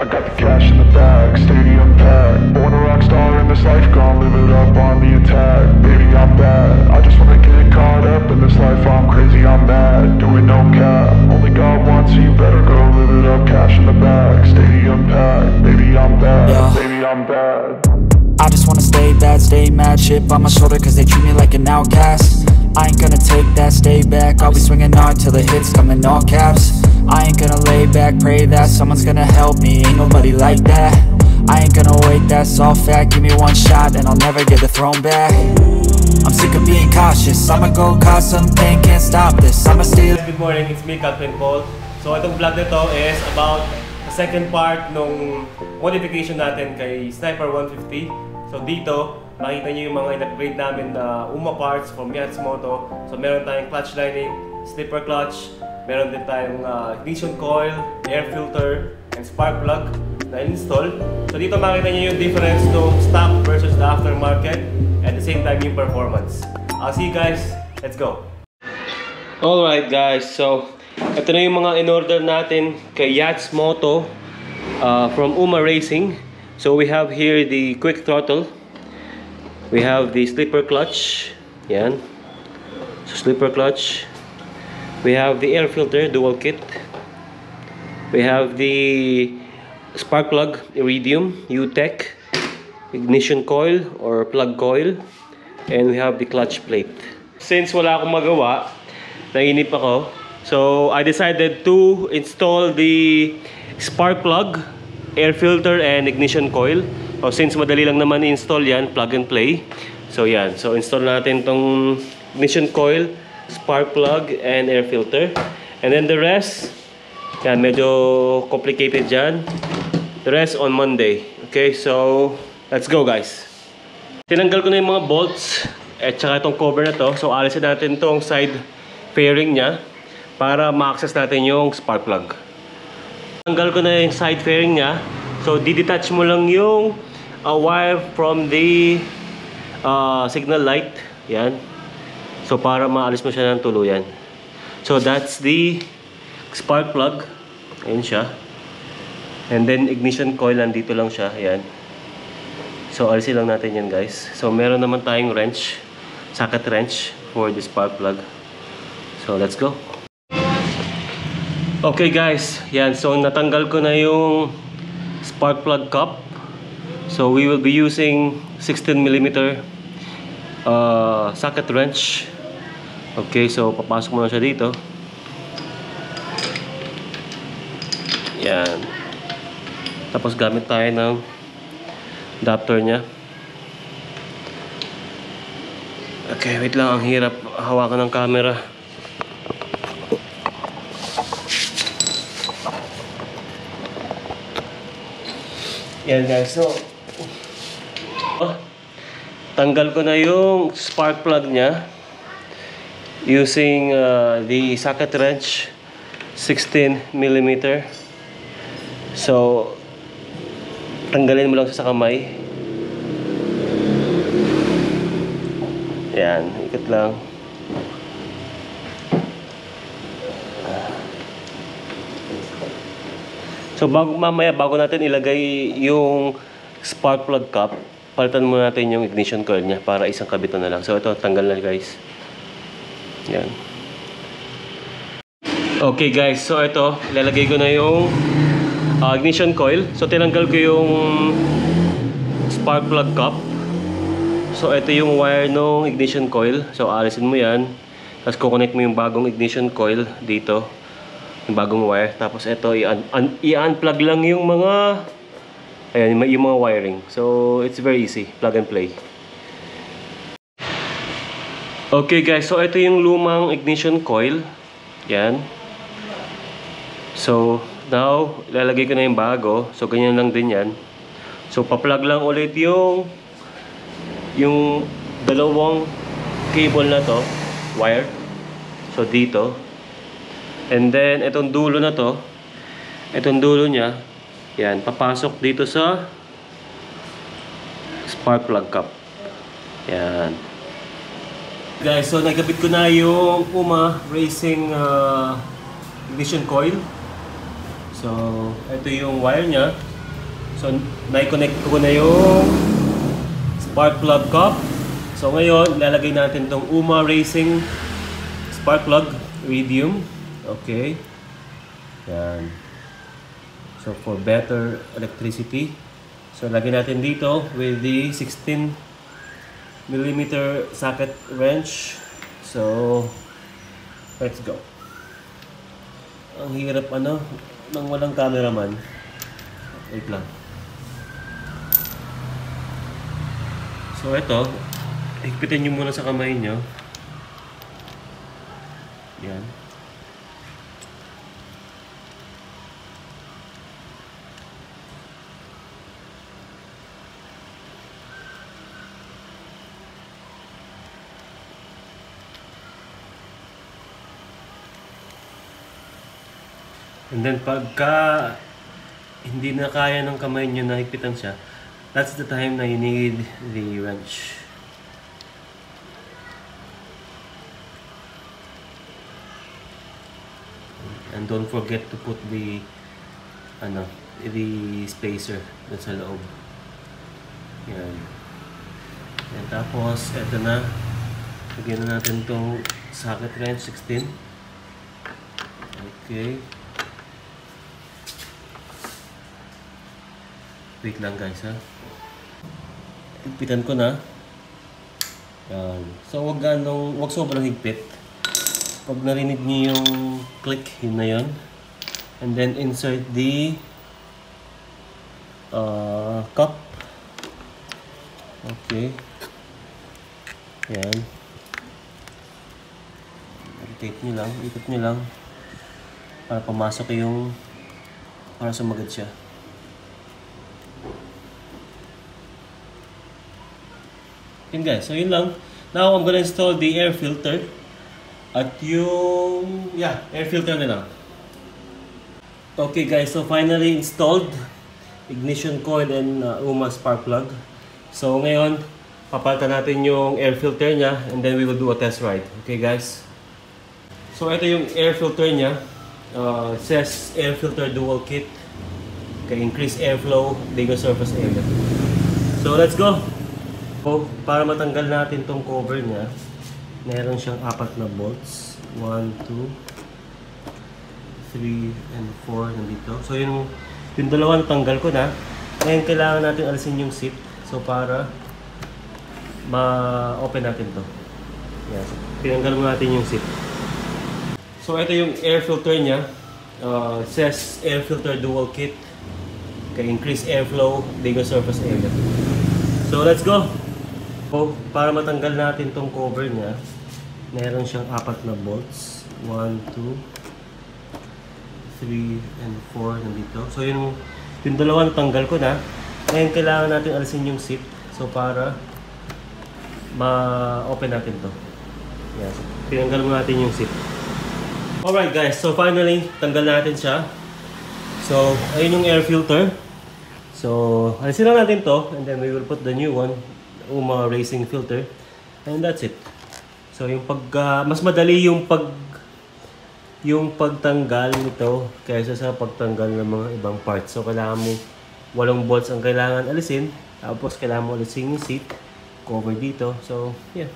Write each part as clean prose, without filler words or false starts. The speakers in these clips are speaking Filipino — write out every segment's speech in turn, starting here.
I got the cash in the bag, stadium packed. Born a rock star in this life, gon' live it up on the attack. Baby, I'm bad, I just wanna get caught up in this life. I'm crazy, I'm mad, doing no cap. Only God wants you, better go live it up. Cash in the bag, stadium packed. Baby, I'm bad, baby, I'm bad. I just wanna stay bad, stay mad. Chip on my shoulder cause they treat me like an outcast. I ain't gonna take that, stay back. I'll be swinging hard till the hits come in all caps. I ain't gonna lay back, pray that someone's gonna help me. Ain't nobody like that. I ain't gonna wait, that's all fact. Give me one shot and I'll never get the throne back. I'm sick of being cautious. I'ma go cause something, can't stop this. I'ma steal. Good morning, it's me, Calvin Paul. So itong vlog nito is about the second part nung modification natin kay Sniper 150. So dito, makita nyo yung mga in-upgrade namin na UMA parts from Yatsmoto. So meron tayong clutch lining, slipper clutch, meron din tayong ignition coil, air filter, and spark plug na install. So dito makita nyo yung difference ng stock versus the aftermarket, at the same time yung performance. I'll see you guys, let's go! Alright guys, so ito na yung mga in-order natin kay Yatsmoto from UMA Racing. So we have here the quick throttle. We have the slipper clutch. Yan. So slipper clutch. We have the air filter dual kit. We have the spark plug Iridium U-Tech ignition coil or plug coil, and we have the clutch plate. Since wala akong magawa, nainip ako, so I decided to install the spark plug, air filter, and ignition coil. So since madali lang naman i-install yan, plug and play. So yan, so install natin tong ignition coil, spark plug, and air filter. And then the rest, yan, medyo complicated dyan. The rest on Monday. Okay, so let's go guys. Tinanggal ko na yung mga bolts at saka itong cover na to. So alisin natin itong side fairing nya para ma-access natin yung spark plug. Tanggal ko na yung side fairing nya. So di-detach mo lang yung wire from the signal light. Yan. So para maalis mo siya ng tuluyan. So that's the spark plug. Ayan siya. And then ignition coil, nandito lang siya. Ayan. So alisin lang natin yan guys. So meron naman tayong wrench, socket wrench for the spark plug. So let's go. Okay guys, yan. So natanggal ko na yung spark plug cup. So we will be using 16mm socket wrench. Okay, so papasok mo na siya dito. Yan. Tapos gamit tayo ng adapter nya. Okay, wait lang, ang hirap hawakan ng camera. Yan guys, so tanggal ko na yung spark plug nya using the socket wrench 16mm. So tanggalin mo lang siya sa kamay. Yan, ikot lang. So mamaya bago natin ilagay yung spark plug cap, palitan muna natin yung ignition coil niya para isang kabit na lang. So ito, tanggal na guys. Yan. Okay guys, so ito, ilalagay ko na yung ignition coil. So tinanggal ko yung spark plug cap. So ito yung wire ng ignition coil. So alisin mo yan. Tapos kukonect mo yung bagong ignition coil dito. Yung bagong wire. Tapos ito, i-unplug lang yung mga yung mga wiring. So it's very easy. Plug and play. Okay guys, so ito yung lumang ignition coil. Yan. So now, ilalagay ko na yung bago. So ganyan lang din yan. So pa-plug lang ulit yung dalawang cable na to, wire. So dito. And then itong dulo na to, itong dulo niya, yan, papasok dito sa spark plug cap. Yan. Guys, so nagkabit ko na yung UMA Racing ignition coil. So ito yung wire niya. So, na-connect ko na yung spark plug cup. So, ngayon, ilalagay natin tong UMA Racing spark plug medium. Okay. Yan. So, for better electricity. So, lagyan natin dito with the 16mm socket wrench. So, let's go. Ang hirap nang walang cameraman. Wait lang. So, ito, higpitin nyo muna sa kamay nyo. Yan. And then pagka hindi na kaya ng kamay nyo na higpitan siya, that's the time na you need the wrench. And don't forget to put the spacer dun sa loob. Yan. And tapos, eto na. Lagyan na natin tong socket wrench 16. Okay. Wait lang guys ha. Higpitan ko na. Yan. So wag sobrang higpit. Pag narinig niyo yung click, yun na yun. And then insert the cup. Okay. Yan. Rotate nyo lang, ikot nyo lang. Para pumasok para sumagad siya. Yun guys, so yun lang. Now I'm gonna install the air filter. At air filter na lang. Okay guys, so finally installed ignition coil and UMA spark plug. So ngayon, papalitan natin yung air filter niya and then we will do a test ride. Okay guys? So ito yung air filter niya. Says air filter dual kit. Okay, increase airflow, bigger surface area. So let's go! So, para matanggal natin tong cover niya, meron siyang 4 na bolts. 1, 2, 3, and 4 nandito. So yung dalawa natanggal ko na. Ngayon kailangan natin alisin yung seat. So para ma-open natin to. Yeah, so tinanggal mo natin yung seat. So ito yung air filter niya. Says air filter dual kit. Okay, increase airflow, bigger surface area. So let's go! So, para matanggal natin tong cover niya, meron siyang 4 na bolts. 1, 2, 3, and 4 nandito. So yung dalawa natanggal ko na. Ngayon kailangan natin alisin yung seat. So para ma-open natin to. Yeah, so tinanggal mo natin yung seat. Alright guys, so finally tanggal natin siya. So ayun yung air filter. So alisin lang natin to and then we will put the new one, UMA Racing filter, and that's it. So yung mas madali yung pagtanggal nito kaysa sa pagtanggal ng mga ibang parts. So kailangan mo 8 bolts ang kailangan alisin, tapos kailangan mo alisin yung seat cover dito. So yeah,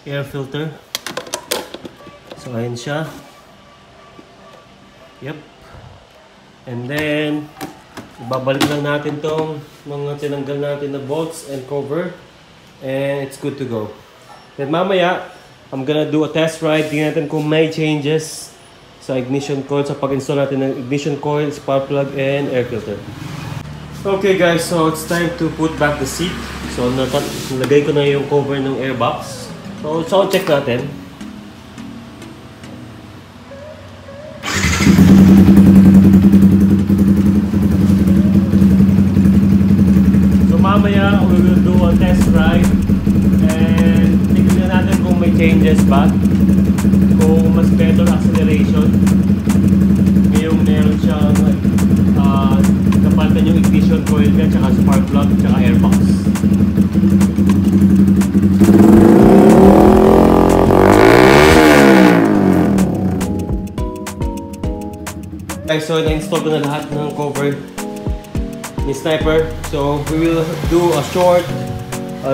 air filter. So ayan siya. Yep. And then babalik lang natin tong mga tinanggal natin na bolts and cover, and it's good to go. Then mamaya, I'm gonna do a test ride. Tingnan natin kung may changes sa ignition coil, sa pag-install natin ng ignition coil, spark plug, and air filter. Okay guys, so it's time to put back the seat. So nalagay ko na yung cover ng airbox. So sound check natin. Mamaya, we will do a test ride and tignan natin kung may changes ba, kung mas better acceleration. Ngayong meron siyang kapalitan yung ignition coil niya, tsaka spark plug, tsaka airbox. guys, so na-install ko na lahat ng cover ni Sniper. So we will do a short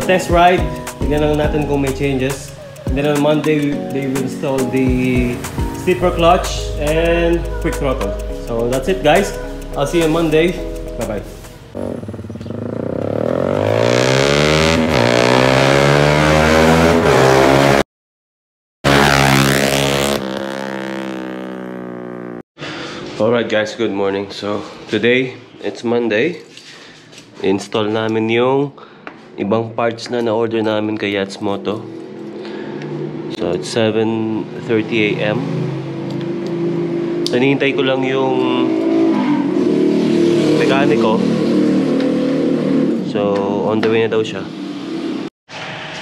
test ride. Tignan lang natin kung may changes. And then on Monday, they will install the slipper clutch and quick throttle. So that's it guys. I'll see you on Monday. Bye bye. Alright guys, good morning. So today, it's Monday. Install namin yung ibang parts na na-order namin kay Yats Moto. So it's 7:30 AM. So hinihintay ko lang yung mekaniko. So on the way na daw siya.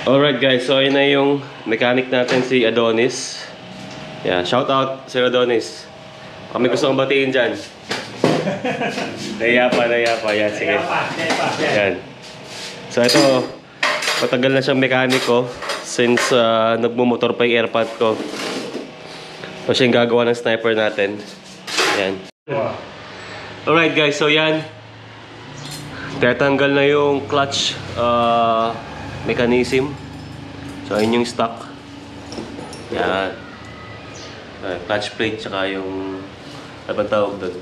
Alright guys, so ayun na yung mechanic natin, si Adonis. Yeah, shout out Sir Adonis. Kami gusto kong batiin dyan. Nayapa. Yan, sige. Yan. So ito, matagal na siyang mekaniko since nagmumotor pa yung airpod ko. So siya yung gagawa ng Sniper natin. Yan. Alright guys, so yan. Tatanggal na yung clutch mechanism. So ayun yung stock. Yan. Clutch plate tsaka yung ano bang tawag doon?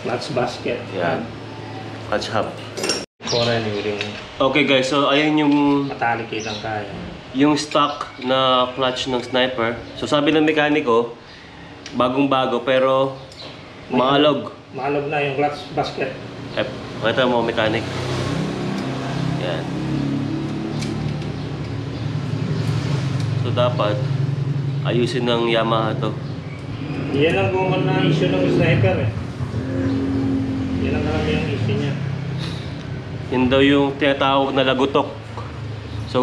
Clutch basket. Yan. Clutch hub. Yung Okay guys, so ayan yung metallic lang kaya. yung stock na clutch ng Sniper. So sabi ng mekaniko, bagong-bago pero maalog. Maalog na yung clutch basket. Pakita mo mechanic. Yan. So dapat ayusin ng Yamaha to. Yan ang gumawa na issue ng Sniper eh. Yan ang marami yung issue niya. Yun daw yung tinatawag na lagutok. So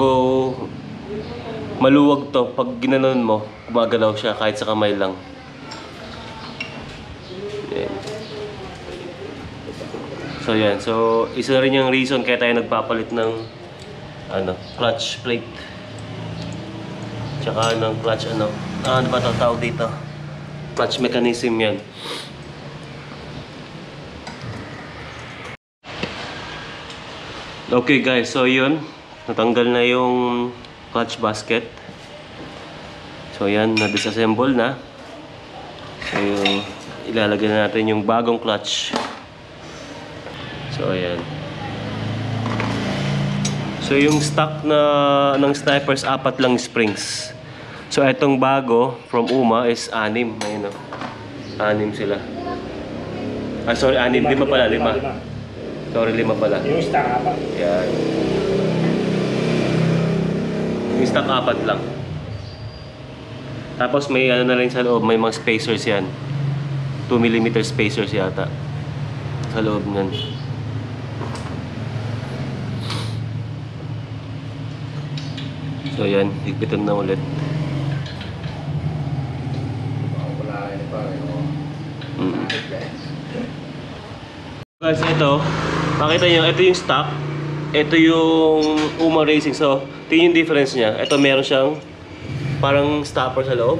maluwag to. Pag ginanon mo, gumagalaw siya kahit sa kamay lang. Yan. So yan. So isa rin yung reason kaya tayo nagpapalit ng clutch plate. Tsaka ng clutch ano ba tawag dito? Clutch mechanism yan. Okay guys, so yun. Natanggal na yung clutch basket. So yan, na-disassemble na. So yung ilalagay na natin yung bagong clutch. So ayan. So yung stock na ng Snipers, 4 lang springs. So itong bago from Uma is 6. Ayun o. 6 sila. Ah sorry, 6. 5 pala, 5. Sorry, 5 pala. Yung stock 4. Yan. Yung stock 4 lang. Tapos may ano na rin sa loob, may mga spacers yan. 2mm spacers yata. Sa loob nyan. So yan, higpitan na ulit. Guys, ito, makita nyo, ito yung stock. Ito yung Uma Racing. So, ito yung difference niya. Ito meron siyang parang stopper sa loob.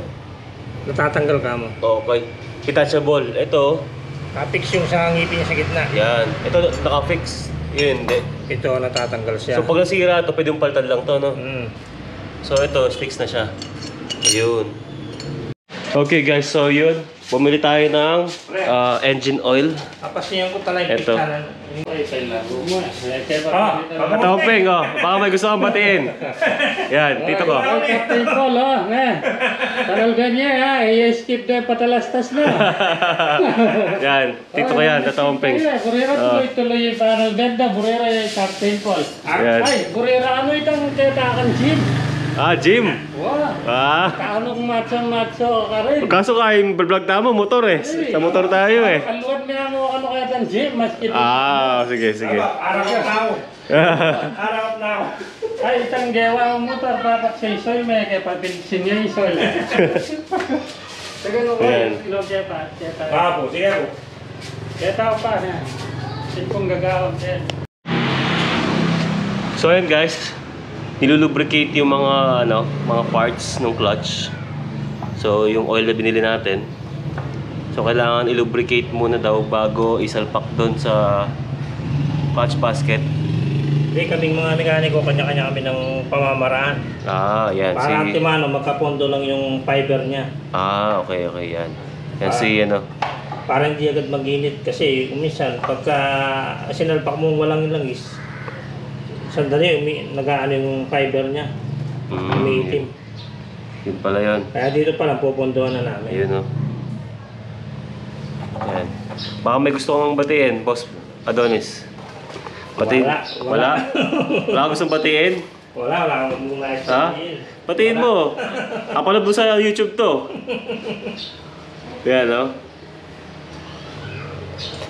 Natatanggal ka mo. Okay. Detachable. Ito, Kapix yung sa ngipin niya sa gitna. yan. Ito, naka-fix. Yun, hindi. Ito natatanggal siya. So, pag nasira ito, pwede yung palitan lang to, no? So, ito, fix na siya. Ayun. Okay guys, so yun. Bumili tayo ng engine oil. Tapos niya ko talaga Ito. Ito, Peng, oh. Baka may gusto kang batiin. Yan, dito ko. Captain Paul, talaga niya, i-skip na patalastas na. Yan, dito ko yan. Ito, Peng. Burera tuloy-tuloy yung panel benda, burera yung Captain Paul. Yan. Ay, burera, ano itong tetakan Jim? Ah, Jim. Wow. Kaanong macho ka rin. Kaso kayong vlog tamo, motor eh. Sa motor tayo eh. Kaluan niya mo ano kaya ng Jim, maski. Sige, sige. Araw na ako. Ay, itang gawa ang motor, dapat sa isoy, may kaya pabilsin niya isoy. Tagano ko, ilog siya pa. Bapo, sige po. Kaya tao pa na. Simpong gagawin siya. So ayan guys, nilulubricate yung mga mga parts ng clutch. So yung oil na binili natin, So kailangan i-lubricate muna daw bago isalpak doon sa clutch basket. Hindi, kaming mga mekaniko, kanya-kanya kami ng pamamaraan. Yan. Para antimano, magkapondo lang yung fiber niya. Okay, yan. Yan si ano. Para hindi agad mag-init kasi minsan pagka sinalpak mo walang langis, sandali nag-aano yung fiber niya. Umiitim. Yun pala yun. Kaya dito pa lang pupunduhan na namin. Yun o. Yan. Baka may gusto kong batiin, Boss Adonis. Batiin? Wala? Wala gustong batiin? Wala akong muna explain. Batiin mo. Upload mo sa YouTube to. Yan o.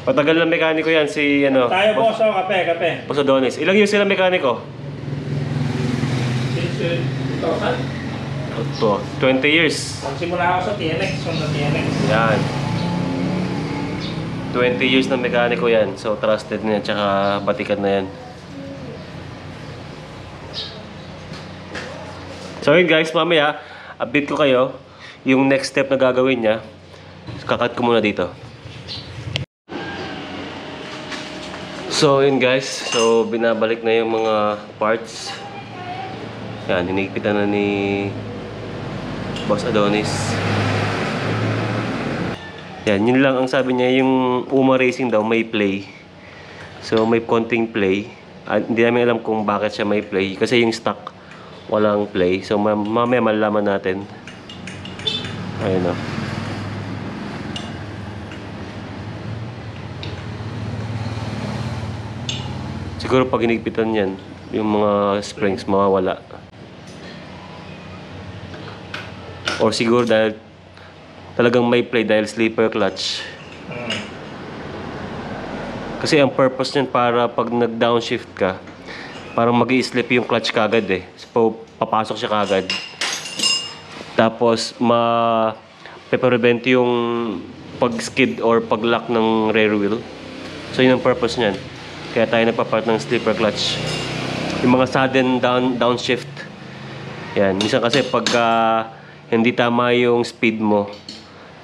Patagal na mekaniko yan si ano. Tayo boss, kape. Boss Adonis. Ilang years sila mekaniko? Since 2000? Ito, 20 years. Magsimula ako sa TNX, Yan. 20 years na mekaniko yan. So trusted na yan, tsaka batikan na yan. So yun guys, mamaya update ko kayo yung next step na gagawin niya. Kakat ko muna dito. So yun guys, so binabalik na yung mga parts. Yan, hinigpitan na ni Boss Adonis. Yan, yun lang ang sabi niya, yung Uma Racing daw may play. So may konting play. Hindi namin alam kung bakit siya may play. Kasi yung stock walang play. So mamaya malalaman natin. Ayun o. Siguro pag hinigpitan yan, yung mga springs mawawala. Or siguro dahil talagang may play dahil sleeper clutch. Kasi ang purpose niyan para pag nag-downshift ka, parang mag-i-slip yung clutch kagad eh. So, papasok siya kagad. Tapos, ma-prevent yung pag-skid or pag-lock ng rear wheel. So, yun ang purpose niyan. Kaya tayo nagpapart ng sleeper clutch. Yung mga sudden downshift. Yan. Minsan kasi pagka hindi tama yung speed mo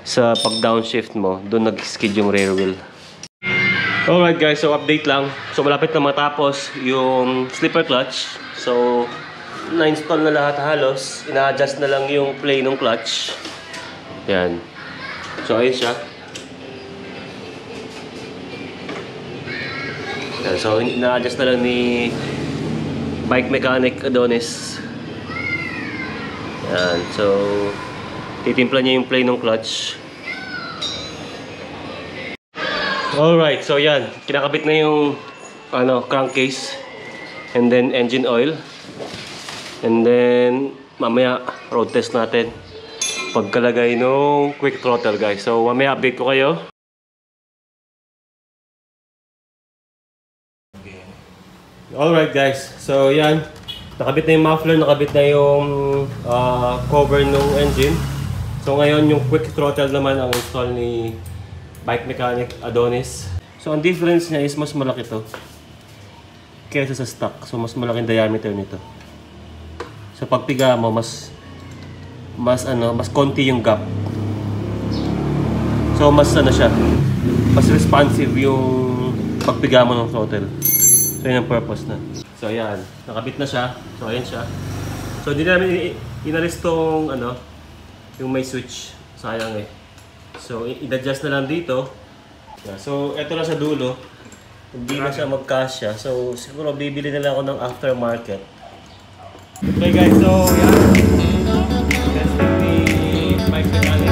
sa pag-downshift mo, doon nag-skid yung rear wheel. Alright guys, so update lang. So malapit na matapos yung slipper clutch. So na-install na lahat halos. Ina-adjust na lang yung play ng clutch. Yan. So ayun siya. Yan. So ina-adjust na lang ni bike mechanic Adonis. Yan. So titimpla niya yung play ng clutch. Alright, so yan. Kinakabit na yung crankcase. And then engine oil. And then mamaya road test natin pagkalagay ng quick throttle guys. So mamaya update ko kayo. Alright guys, so yan. Nakabit na yung muffler, nakabit na yung cover ng engine. So ngayon yung quick throttle naman ang install ni bike mechanic Adonis. So ang difference niya is mas malaki to kaysa sa stock. So mas malaking diameter nito. So pagpiga mo mas konti yung gap. So mas siya, mas responsive yung pagpiga mo ng throttle. So yun ang purpose na. So ayan, nakabit na siya. So ayan siya. So hindi namin inalis tong yung may switch. Sayang eh. So i-adjust na lang dito. Yeah, so ito na sa dulo. Hindi na siya magkasya. So siguro bibili na lang ako ng aftermarket. Okay guys, so yan. Testing ni bike mechanic.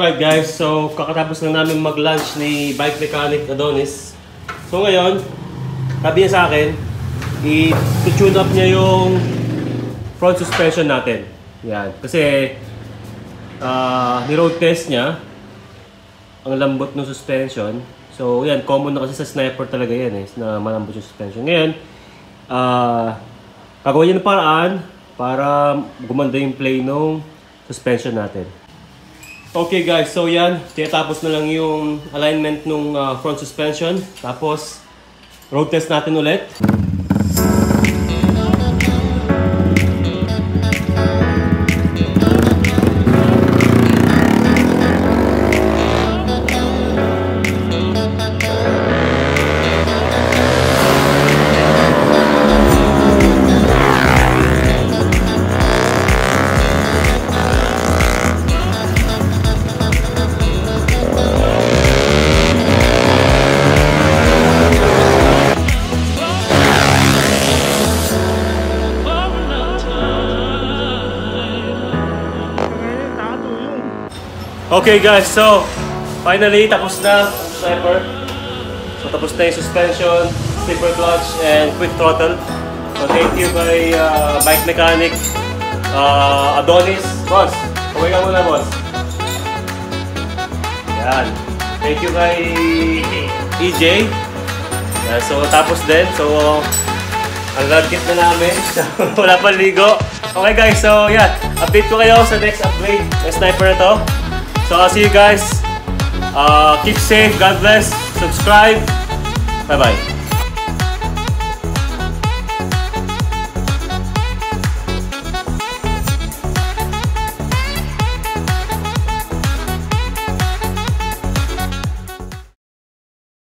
Alright guys, so kakatapos lang namin mag-lunch ni bike mechanic Adonis. So ngayon, sabi niya sa akin, i-tune up niya yung front suspension natin. Yan. Kasi ni-road test niya ang lambot ng suspension. So yan, common na kasi sa sniper talaga yan eh, na malambot yung suspension. Ngayon, gagawin niya ng paraan para gumanda yung play ng suspension natin. Okay guys, so yan, tinatapos na lang yung alignment ng front suspension. Tapos, road test natin ulit. Okay guys, so finally tapos na Sniper. So tapos na yung suspension, slipper clutch, and quick throttle. So thank you kay bike mechanic Adonis. Boss, kaway ka muna boss. Yan. Thank you kay EJ. Yan, so tapos din, so ang lagkit na namin. Wala pang ligo. Okay guys, so yan. Update ko kayo sa next upgrade ng Sniper na to. So I'll see you guys. Keep safe. God bless. Subscribe. Bye-bye.